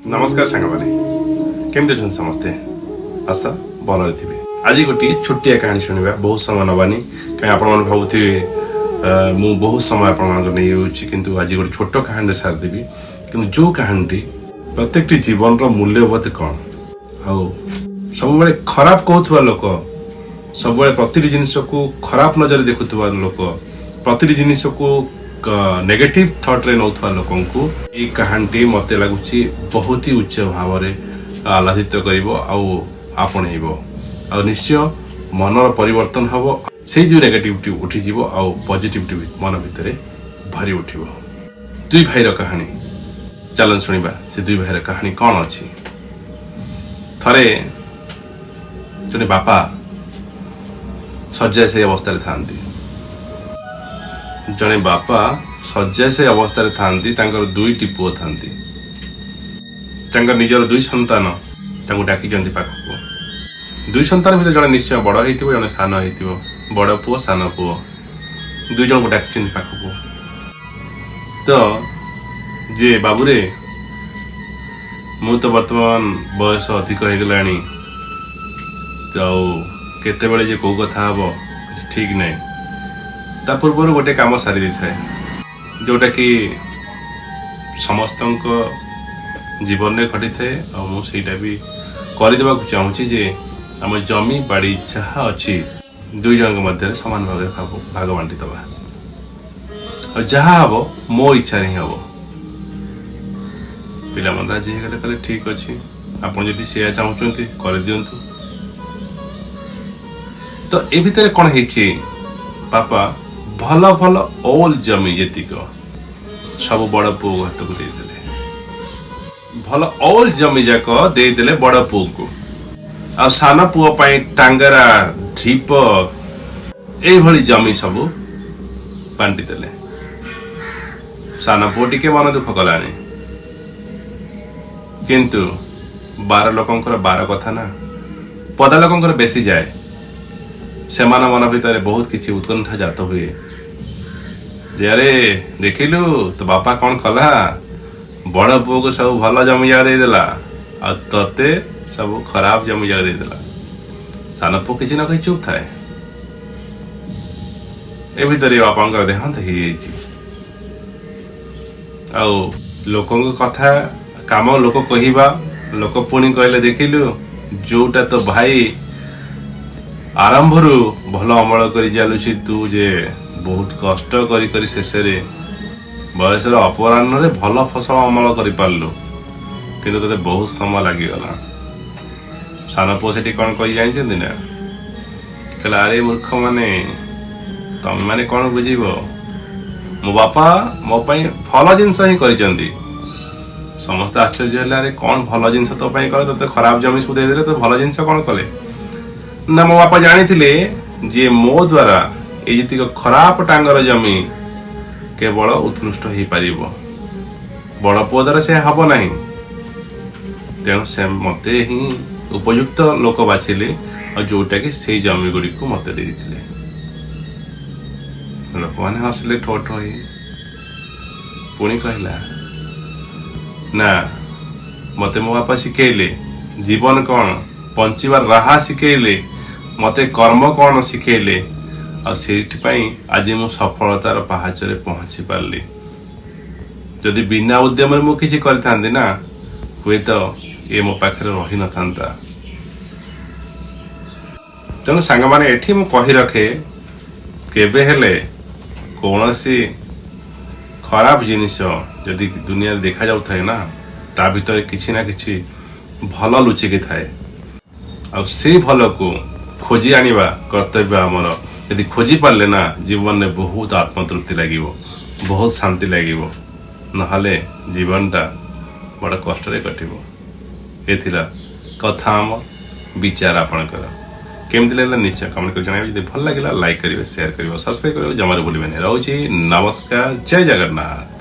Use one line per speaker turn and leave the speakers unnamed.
नमस्कार सांग मैंने केमती अच्छे समस्ते आशा भल थे आज गोटे छोटिया कहानी शुणा बहुत समय नबानी कहीं आप भावुवे मु बहुत समय आपंटू आज गोटे छोट कहानी सारिदेवी कि जो कहानी प्रत्येक जीवन मूल्यबोध कौन सब खराब कहूवा लोक सब प्रति जिनस को खराब नजर देखुवा लोक प्रति जिनस को नेगेटिव थॉट रे नौथवा लोकन को ये कहानी मते लगुच बहुत ही उच्च भाव में आह्लादित करिवो आपणेइबो आ निश्चय मनर परिवर्तन हबो से जो नेगेटिविटी उठी जीवो आ पॉजिटिविटी मन भितर भरी उठिबो। दुई भाईर कहानी चलन सुनिबा से दुई भाईर कहानी कौन अछि। थरे जने बापा सज्जा से अवस्था रे थांती जने बापा सज्जा से अवस्था रे थांती तांकर दुईटी पुओ थांती तांकर निजर दुई संतान तांको डाकी जंती पाखको दुई संतान भितर जने निश्चय बड़ हेतिबो जने सान हेतिबो बड़ पुओ सान पुओ दुई जन को डाकी जंती पाखको तो जे बाबूरे मु तो वर्तमान बयस अधिक हो गलानी तो केते बेले जे को कथा हबो ठीक नहीं ता पूर्व गोटे काम सारी दी थाए जोटा कि समस्त जीवन में घटी थाए और मुझा भी करदेवा चाहूँगी जे आम जमी बाड़ी जहाँ अच्छी दुई जन मध्य सामान भाग बांटी दबा और जहाँ हम मो इच्छा ही हम पिला मन राजी कले ठीक अच्छे आप से चाहते कर दिंतु। तो ए भितर कौन है पापा भल भल ओल जमी जेतिक सब बड़ पुओ हाथ को देदेले भल ओल जमी जाक देदेले बड़ पुओ को आ सान पुओ पाई टांगरा ढीप ए भली जमी सब बांटी देले। सान पुओ टिके मन दुख कलानी किंतु 12 लोकंकर 12 कथा ना पदा लोकंकर बेसी जाए से मन भितर बहुत किसी उत्कंठा जात हुए जे अरे देखिलु तो बापा कौन कला बड़ पुओ को सब भल जमी जगह देदेला आ तते सब खराब जमी जगह देदेला। सान पुओ किसी ना कहीं चुप थाए ए भितर बापा देहांत हो लोकों कथा काम लोक कहवा लोक पुणी कहले देखिलु जोटा तो भाई आरंभ रु भल अमल कर चलुची तू जे बहुत कष्ट करी शेष बयस अपराह्न रे भल फसल अमल कर पार्लु किंतु तते बहुत समय लगिगला। सान पुओ से कौन कही जानते ना कहला अरे मूर्ख माने तम माने कौन बुझीब मो बापा मो भल जिनस ही करिसेंती समस्त आश्चर्य है अरे कौन भल जिनस तो कले तो खराब जमी सब देदेले तो भल जिनस कौन कले ना मो बापा जानी जे मो द्वारा ये जी खराब टांगर जमी केवल उत्कृष्ट हो पार बड़ पुओ द्वारा से हम ना तेणु से मत ही उपयुक्त लोक बाछिले और जोटा कि से जमी गुड़ी को मत देते लोक मैंने हसिले ठो ठो पुणी कहला ना मत मो बापा शिखेले जीवन कौन बंचीबार राहा शिखेले मते कर्म कौन शिखेले आ आज मु सफलतार पहाचरे पहुंची पारली जदि बिना उद्यम मु किछि करथांदी ना हुए तो ये मो पाखरे रही न थांता। तेणु सांग माने एठी मु कहि रखे केबे हेले कौनसी खराब जिनिस जदि दुनिया देखा जाउ थाए ना ता भीतर किछि ना किछि भल लुचिकी थाए आ से भल को खोजी आनिबा कर्तव्य आमर यदि खोजी पारे ना जीवन में बहुत आत्मतृप्ति लगे बहुत शांति लगे नहले जीवनटा बड़ कष्ट कटिबो। ए कथा आम विचार आपणकर केमती लगला निश्चय कमेंट कर जणाइबे यदि भल लागिला लाइक करिवे शेयर करिवे सब्सक्राइब करिवे जमारे भूलिबेनी। रहउची नमस्कार जय जगन्नाथ।